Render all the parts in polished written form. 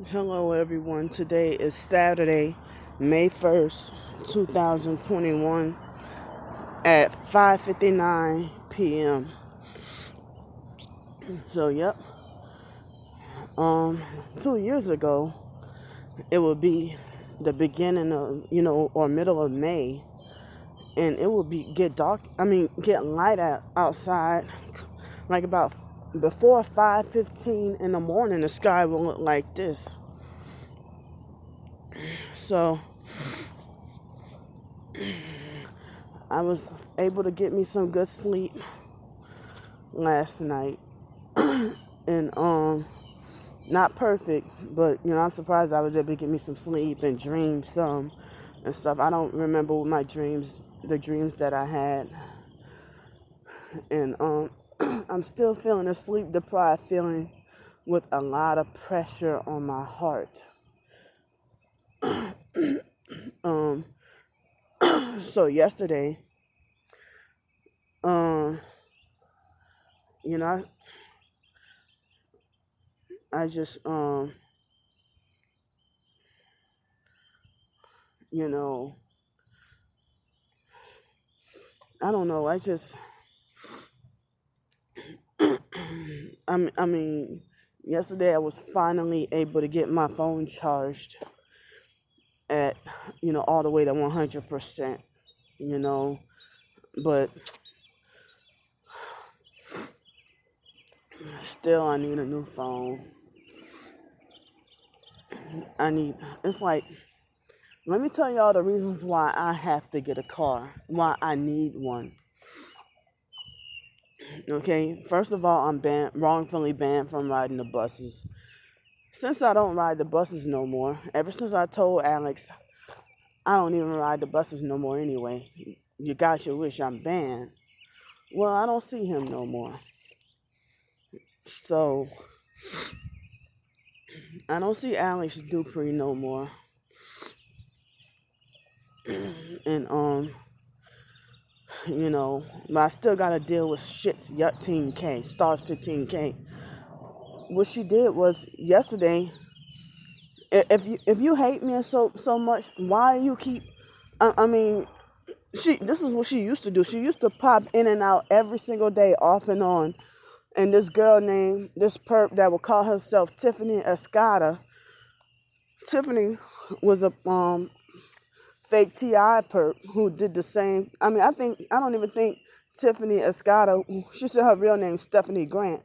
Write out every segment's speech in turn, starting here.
Hello, everyone. Today is Saturday, May 1st, 2021 at 5:59 p.m. So, yep. 2 years ago, it would be the beginning of, or middle of May, and it would get dark. Get light outside, like about before 5:15 in the morning. The sky will look like this. So, I was able to get me some good sleep last night, and not perfect, but I'm surprised I was able to get me some sleep and dream some and stuff. I don't remember my dreams, the dreams that I had, and I'm still feeling a sleep deprived feeling with a lot of pressure on my heart. So yesterday, you know, I just you know, I don't know. I mean, yesterday I was finally able to get my phone charged at, all the way to 100%, but still I need a new phone. It's like, let me tell y'all the reasons why I have to get a car, why I need one. Okay, first of all, I'm wrongfully banned from riding the buses. Since I don't ride the buses no more, ever since I told Alex I don't even ride the buses no more anyway, you guys should wish I'm banned. Well, I don't see him no more. So, I don't see Alex Dupree no more. And, but I still gotta deal with shit's Yut Team K, Stars 15K. What she did was yesterday, if you hate me so much, why you keep, I mean, this is what she used to do. She used to pop in and out every single day, off and on. And this girl named, this perp that would call herself Tiffany Escada. Tiffany was a fake T.I. perp who did the same. I don't even think Tiffany Escada, she said her real name, Stephanie Grant.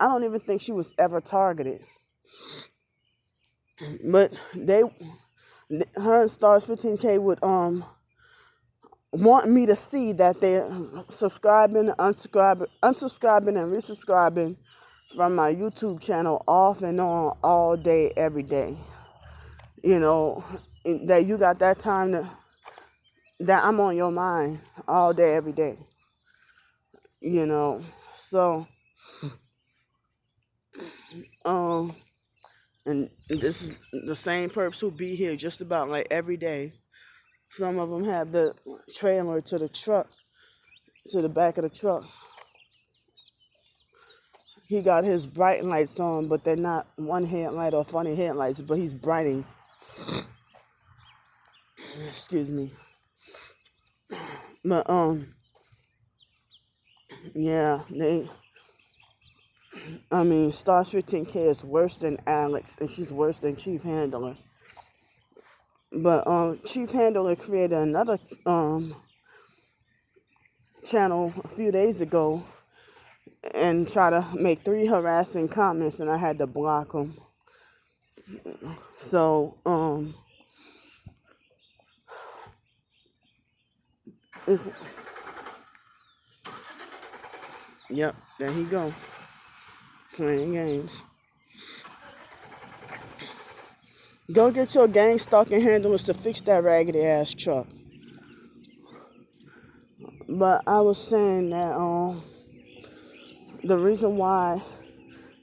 I don't even think she was ever targeted. But her and Stars 15K would want me to see that they're subscribing, unsubscribing, and resubscribing from my YouTube channel off and on all day, every day. That you got that time that I'm on your mind all day, every day. So, and this is the same perps who be here just about like every day. Some of them have the trailer to the truck, to the back of the truck. He got his bright lights on, but they're not one headlight or funny headlights, but he's brighting. Excuse me. But yeah, Stars 15K is worse than Alex, and she's worse than Chief Handler. But Chief Handler created another channel a few days ago and tried to make 3 harassing comments, and I had to block them. So it's, yep, there he go, playing games. Go get your gang stalking handlers to fix that raggedy ass truck. But I was saying that the reason why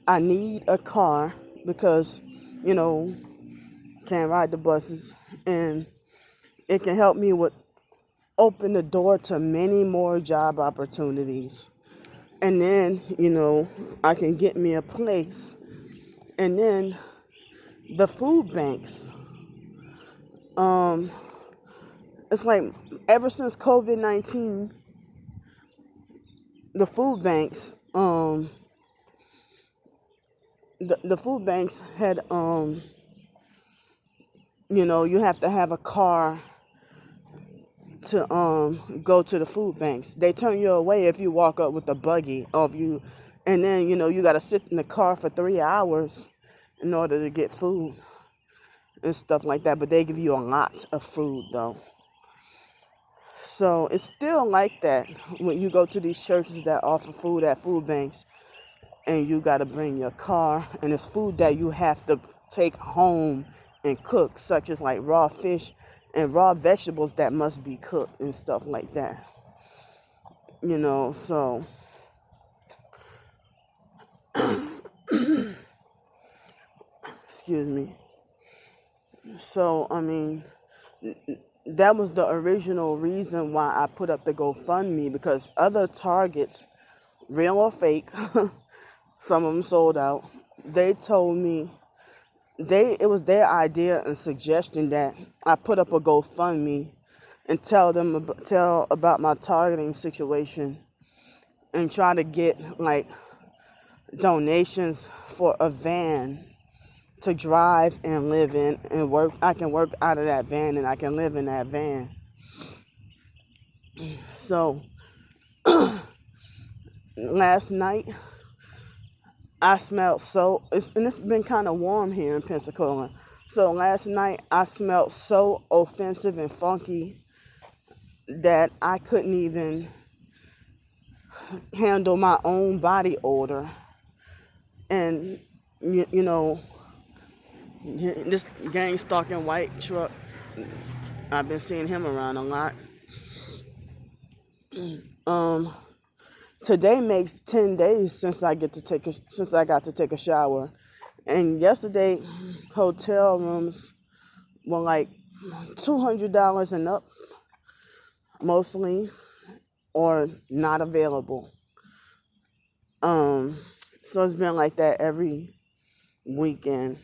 I need a car, because, can't ride the buses, and it can help me open the door to many more job opportunities. And then, I can get me a place. And then the food banks. It's like ever since COVID-19, the food banks, the food banks had, you have to have a car to go to the food banks. They turn you away if you walk up with a buggy, or if you, and then you got to sit in the car for 3 hours in order to get food and stuff like that. But they give you a lot of food though. So it's still like that when you go to these churches that offer food at food banks, and you got to bring your car, and it's food that you have to take home and cook, such as like raw fish and raw vegetables that must be cooked and stuff like that. So excuse me. So I mean, that was the original reason why I put up the GoFundMe, because other targets, real or fake, some of them sold out. They told me it was their idea and suggestion that I put up a GoFundMe and tell about my targeting situation and try to get like donations for a van to drive and live in and work. I can work out of that van and I can live in that van. So last night I smelled and it's been kind of warm here in Pensacola. So last night I smelled so offensive and funky that I couldn't even handle my own body odor. And this gang stalking white truck, I've been seeing him around a lot. Today makes 10 days since I got to take a shower. And yesterday, hotel rooms were like $200 and up, mostly, or not available. So it's been like that every weekend.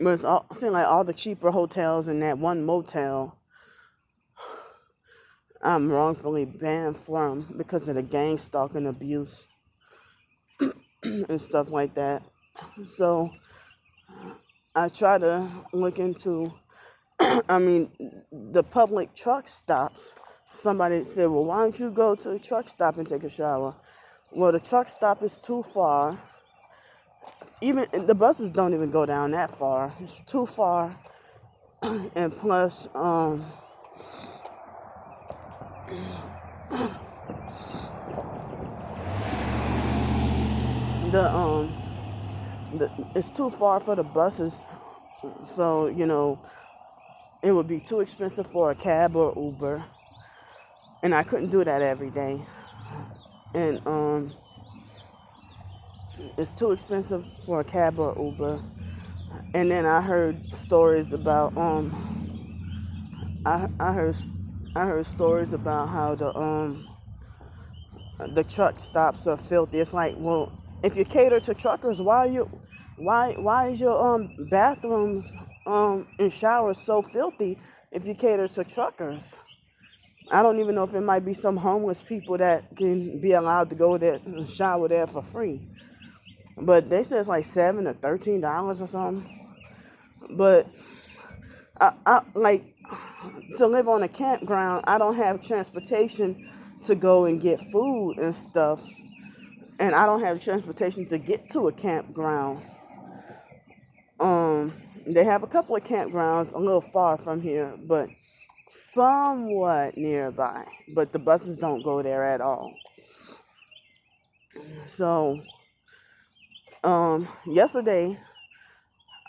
But it seems like all the cheaper hotels and that one motel, I'm wrongfully banned from because of the gang stalking abuse and stuff like that. So I try to look into, the public truck stops. Somebody said, well, why don't you go to the truck stop and take a shower? Well, the truck stop is too far. Even the buses don't even go down that far. It's too far. And plus, it's too far for the buses. So, it would be too expensive for a cab or Uber. And I couldn't do that every day. And it's too expensive for a cab or Uber. And then I heard stories about I heard stories about how the truck stops are filthy. It's like, well, if you cater to truckers, why is your bathrooms and showers so filthy if you cater to truckers? I don't even know if it might be some homeless people that can be allowed to go there and shower there for free. But they say it's like $7 or $13 or something. But I like to live on a campground. I don't have transportation to go and get food and stuff, and I don't have transportation to get to a campground. They have a couple of campgrounds a little far from here, but somewhat nearby. But the buses don't go there at all. So, yesterday,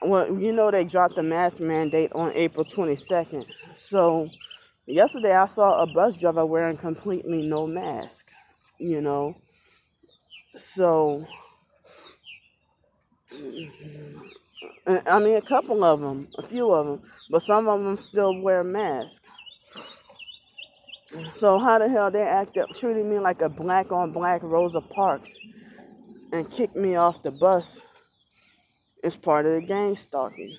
well, they dropped the mask mandate on April 22nd. So yesterday I saw a bus driver wearing completely no mask, So, a couple of them, a few of them, but some of them still wear masks. So how the hell they treating me like a black on black Rosa Parks and kicked me off the bus It's part of the gang stalking,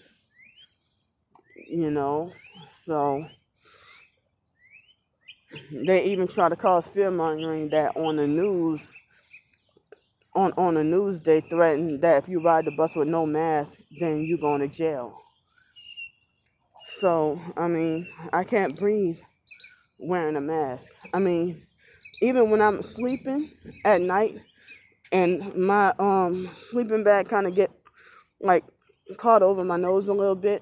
you know. So they even try to cause fear mongering that on the news, on the news they threaten that if you ride the bus with no mask, then you going to jail. So I mean, I can't breathe wearing a mask. I mean, even when I'm sleeping at night and my sleeping bag kind of get like caught over my nose a little bit,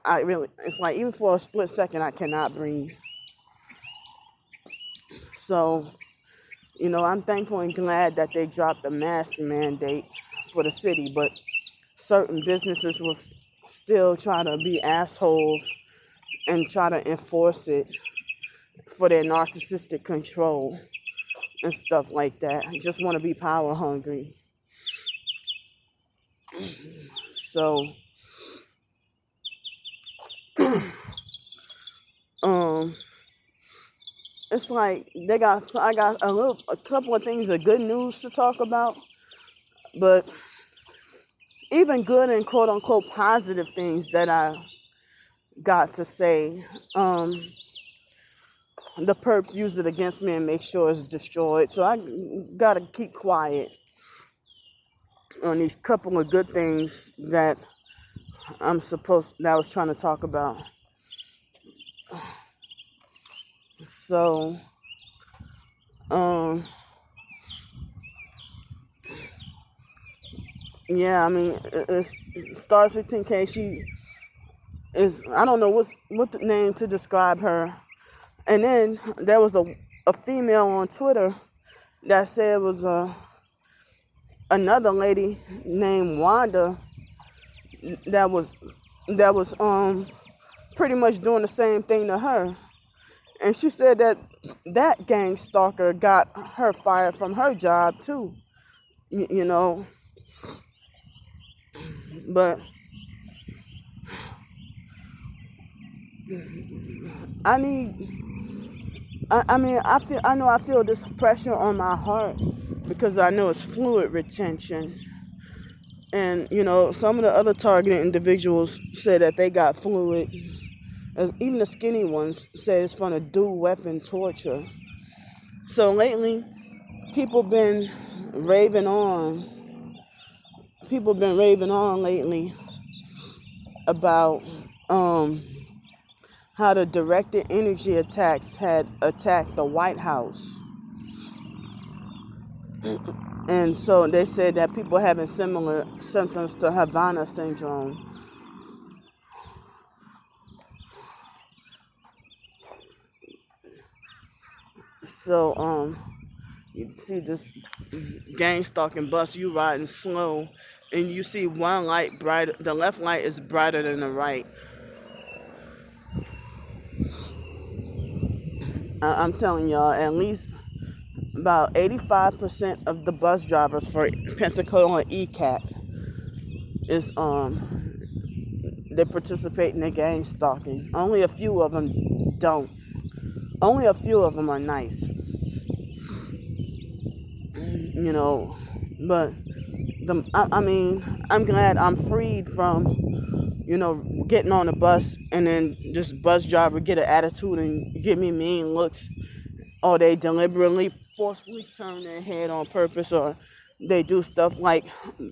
I really, it's like even for a split second I cannot breathe. So, you know, I'm thankful and glad that they dropped the mask mandate for the city, but certain businesses will still try to be assholes and try to enforce it for their narcissistic control and stuff like that. Just want to be power hungry. So, um, it's like I got a couple of things of good news to talk about, but even good and quote unquote positive things that I got to say, the perps use it against me and make sure it's destroyed. So I gotta keep quiet on these couple of good things that I was trying to talk about. So, yeah, I mean, it's Star 15K. She is, I don't know what the name to describe her. And then there was a female on Twitter that said it was another lady named Wanda that was pretty much doing the same thing to her. And she said that gang stalker got her fired from her job too. You know, but I need. I feel this pressure on my heart because I know it's fluid retention. And, you know, some of the other targeted individuals said that they got fluid. Even the skinny ones said it's from a dual weapon torture. So lately, people been raving on. People been raving on lately about how the directed energy attacks had attacked the White House. And so they said that people having similar symptoms to Havana syndrome. So you see this gang stalking bus, you riding slow, and you see one light brighter. The left light is brighter than the right. I'm telling y'all, at least about 85% of the bus drivers for Pensacola ECAT is they participate in the gang stalking. Only a few of them don't. Only a few of them are nice, you know. But I mean, I'm glad I'm freed from, you know, getting on the bus and then just bus driver get an attitude and give me mean looks, or they deliberately forcefully turn their head on purpose, or they do stuff like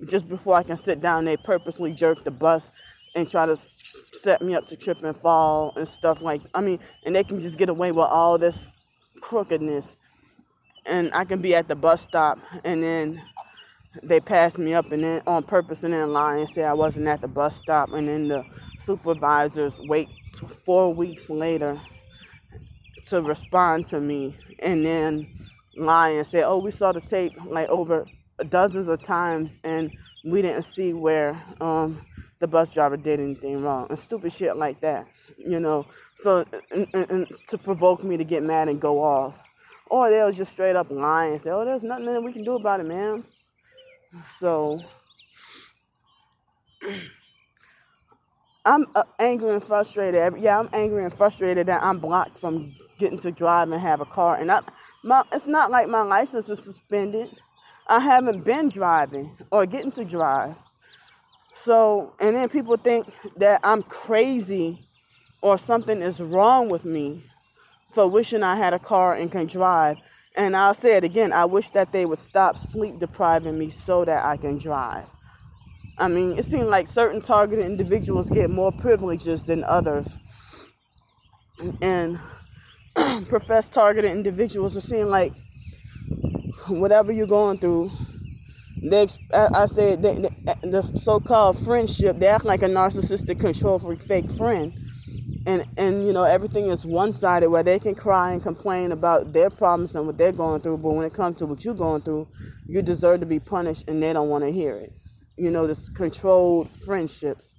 just before I can sit down, they purposely jerk the bus and try to set me up to trip and fall and stuff like. I mean, and they can just get away with all this crookedness, and I can be at the bus stop and then they pass me up and then on purpose and then lie and say I wasn't at the bus stop, and then the supervisors wait 4 weeks later to respond to me and then lie and say, oh, we saw the tape like over dozens of times and we didn't see where the bus driver did anything wrong, and stupid shit like that, you know. So and to provoke me to get mad and go off, or they'll just straight up lie and say, oh, there's nothing that we can do about it, man. So I'm angry and frustrated. I'm angry and frustrated that I'm blocked from getting to drive and have a car. And it's not like my license is suspended. I haven't been driving or getting to drive. So, and then people think that I'm crazy or something is wrong with me for wishing I had a car and can drive. And I'll say it again, I wish that they would stop sleep depriving me so that I can drive. I mean, it seems like certain targeted individuals get more privileges than others. And professed targeted individuals are seeing like whatever you're going through, I said the so-called friendship, they act like a narcissistic control freak fake friend. And everything is one-sided where they can cry and complain about their problems and what they're going through, but when it comes to what you're going through, you deserve to be punished and they don't want to hear it. This controlled friendships,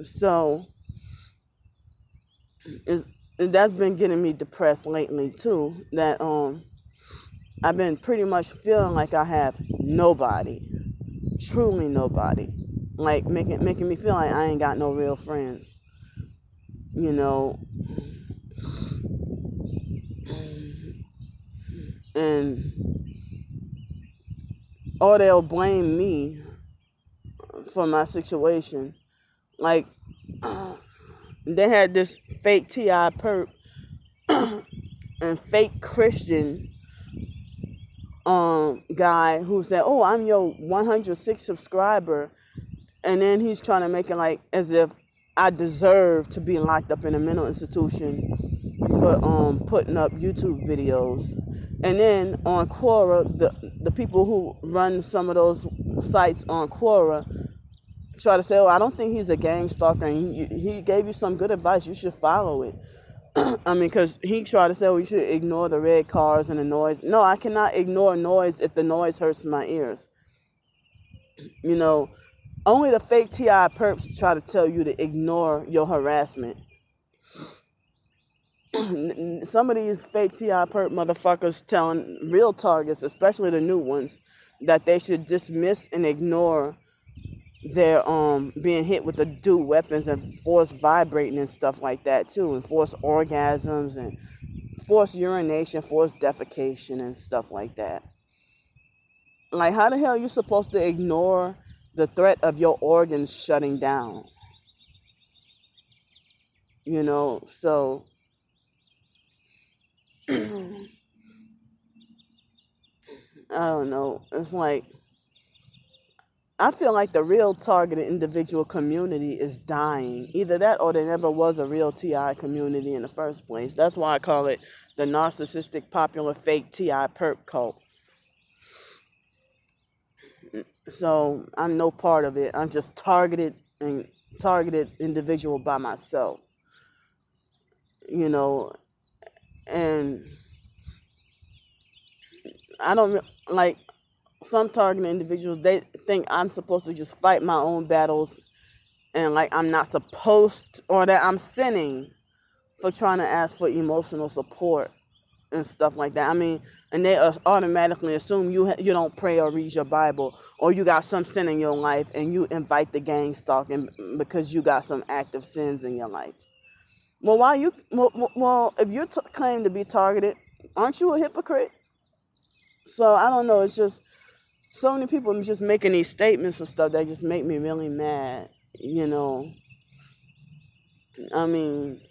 so that's been getting me depressed lately too, that I've been pretty much feeling like I have nobody, truly nobody, like making me feel like I ain't got no real friends, and or they'll blame me for my situation. Like they had this fake T.I. perp and fake Christian guy who said, "Oh, I'm your 106th subscriber," and then he's trying to make it like as if I deserve to be locked up in a mental institution for putting up YouTube videos. And then on Quora, the people who run some of those sites on Quora try to say, "Oh, I don't think he's a gang stalker, and he gave you some good advice. You should follow it." I mean, because he tried to say, "Oh, you should ignore the red cars and the noise." No, I cannot ignore noise if the noise hurts my ears. Only the fake T.I. perps try to tell you to ignore your harassment. Some of these fake T.I. perp motherfuckers telling real targets, especially the new ones, that they should dismiss and ignore their being hit with the dual weapons and forced vibrating and stuff like that too, and forced orgasms and forced urination, forced defecation and stuff like that. Like, how the hell are you supposed to ignore the threat of your organs shutting down? So I don't know. It's like I feel like the real targeted individual community is dying. Either that or there never was a real TI community in the first place. That's why I call it the narcissistic popular fake TI perp cult. So I'm no part of it. I'm just targeted individual by myself. And I don't like some targeted individuals. They think I'm supposed to just fight my own battles, and like I'm not supposed, or that I'm sinning for trying to ask for emotional support and stuff like that. I mean, and they automatically assume you don't pray or read your Bible, or you got some sin in your life, and you invite the gang stalking because you got some active sins in your life. Well, if you claim to be targeted, aren't you a hypocrite? So I don't know. It's just so many people just making these statements and stuff that just make me really mad. I mean,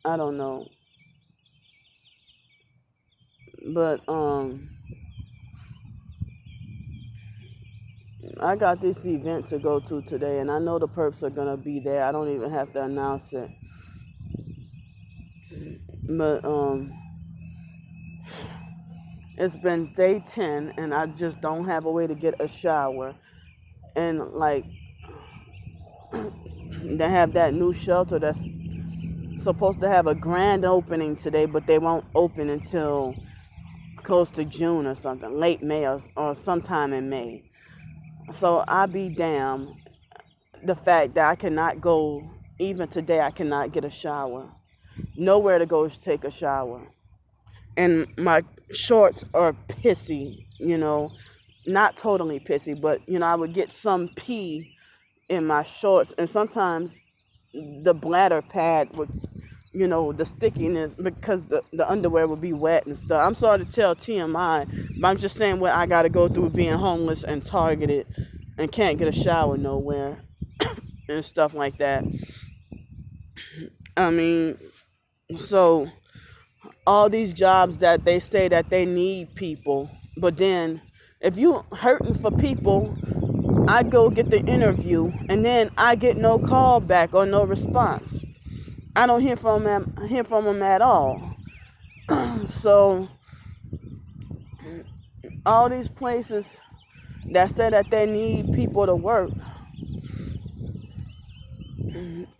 I don't know. But I got this event to go to today, and I know the perps are gonna be there. I don't even have to announce it. But it's been day 10, and I just don't have a way to get a shower. And like they have that new shelter that's supposed to have a grand opening today, but they won't open until close to June or something, late May or sometime in May. So I be damned the fact that I cannot go, even today I cannot get a shower. Nowhere to go to take a shower. And my shorts are pissy, not totally pissy, but I would get some pee in my shorts, and sometimes the bladder pad would the stickiness because the underwear would be wet and stuff. I'm sorry to tell TMI, but I'm just saying what I got to go through being homeless and targeted and can't get a shower nowhere and stuff like that. I mean, so all these jobs that they say that they need people, but then if you hurting for people, I go get the interview and then I get no call back or no response. I don't hear from them at all. So all these places that say that they need people to work,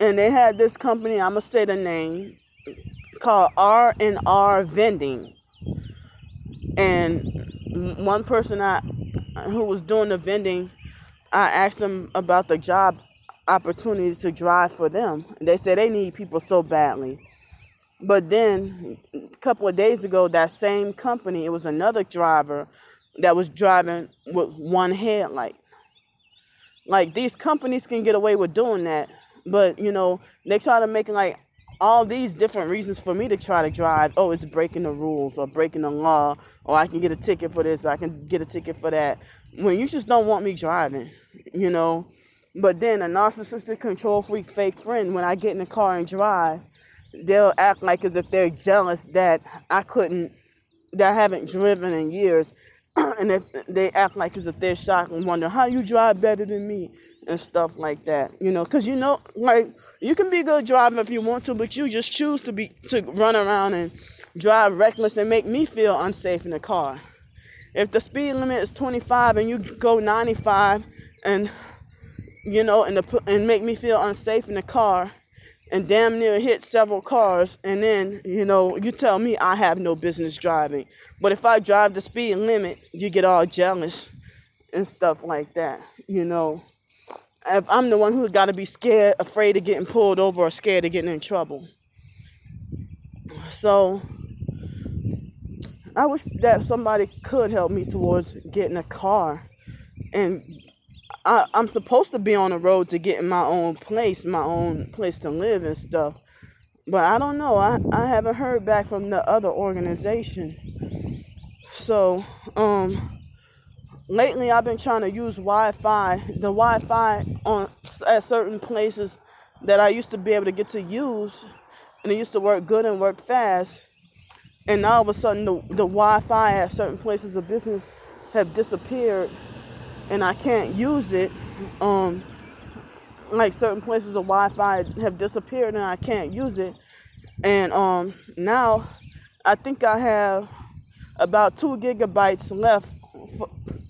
and they had this company, I'm gonna say the name, called R&R Vending, and one person who was doing the vending, I asked them about the job opportunity to drive for them. They said they need people so badly. But then a couple of days ago, that same company, it was another driver that was driving with one headlight. Like, these companies can get away with doing that, but they try to make like all these different reasons for me to try to drive. Oh, it's breaking the rules or breaking the law, or I can get a ticket for this, or I can get a ticket for that. When you just don't want me driving, But then a narcissistic control freak fake friend, when I get in the car and drive, they'll act like as if they're jealous that that I haven't driven in years. And if they act like as if they're shocked and wonder how you drive better than me and stuff like that, because like, you can be a good driver if you want to, but you just choose to run around and drive reckless and make me feel unsafe in the car. If the speed limit is 25 and you go 95 and and make me feel unsafe in the car and damn near hit several cars, and then, you tell me I have no business driving. But if I drive the speed limit, you get all jealous and stuff like that, If I'm the one who's got to be scared, afraid of getting pulled over or scared of getting in trouble. So I wish that somebody could help me towards getting a car. And I'm supposed to be on the road to getting my own place to live and stuff. But I don't know. I haven't heard back from the other organization. So, lately I've been trying to use the Wi-Fi at certain places that I used to be able to get to use. And it used to work good and work fast. And now all of a sudden the Wi-Fi at certain places of business have disappeared. And I can't use it. Like, certain places of Wi-Fi have disappeared and I can't use it. And now I think I have about 2 gigabytes left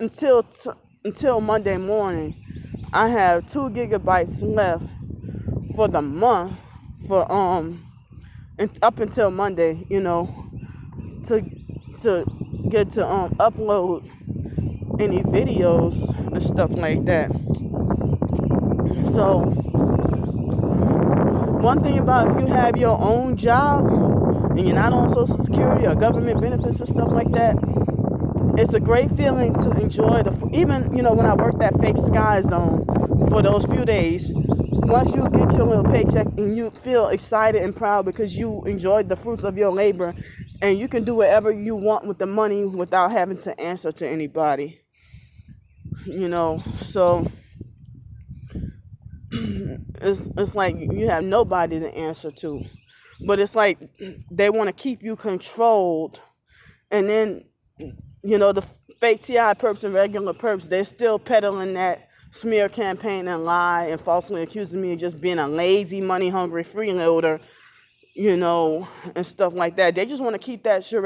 until Monday morning. I have 2 gigabytes left for the month for up until Monday, to get to upload any videos and stuff like that. So one thing about if you have your own job and you're not on Social Security or government benefits and stuff like that, it's a great feeling to enjoy even when I worked at Fake Sky Zone for those few days. Once you get your little paycheck and you feel excited and proud because you enjoyed the fruits of your labor, and you can do whatever you want with the money without having to answer to anybody. So it's like you have nobody to answer to. But it's like they want to keep you controlled. And then, the fake TI perps and regular perps, they're still peddling that smear campaign and lie and falsely accusing me of just being a lazy, money-hungry freeloader, and stuff like that. They just want to keep that charade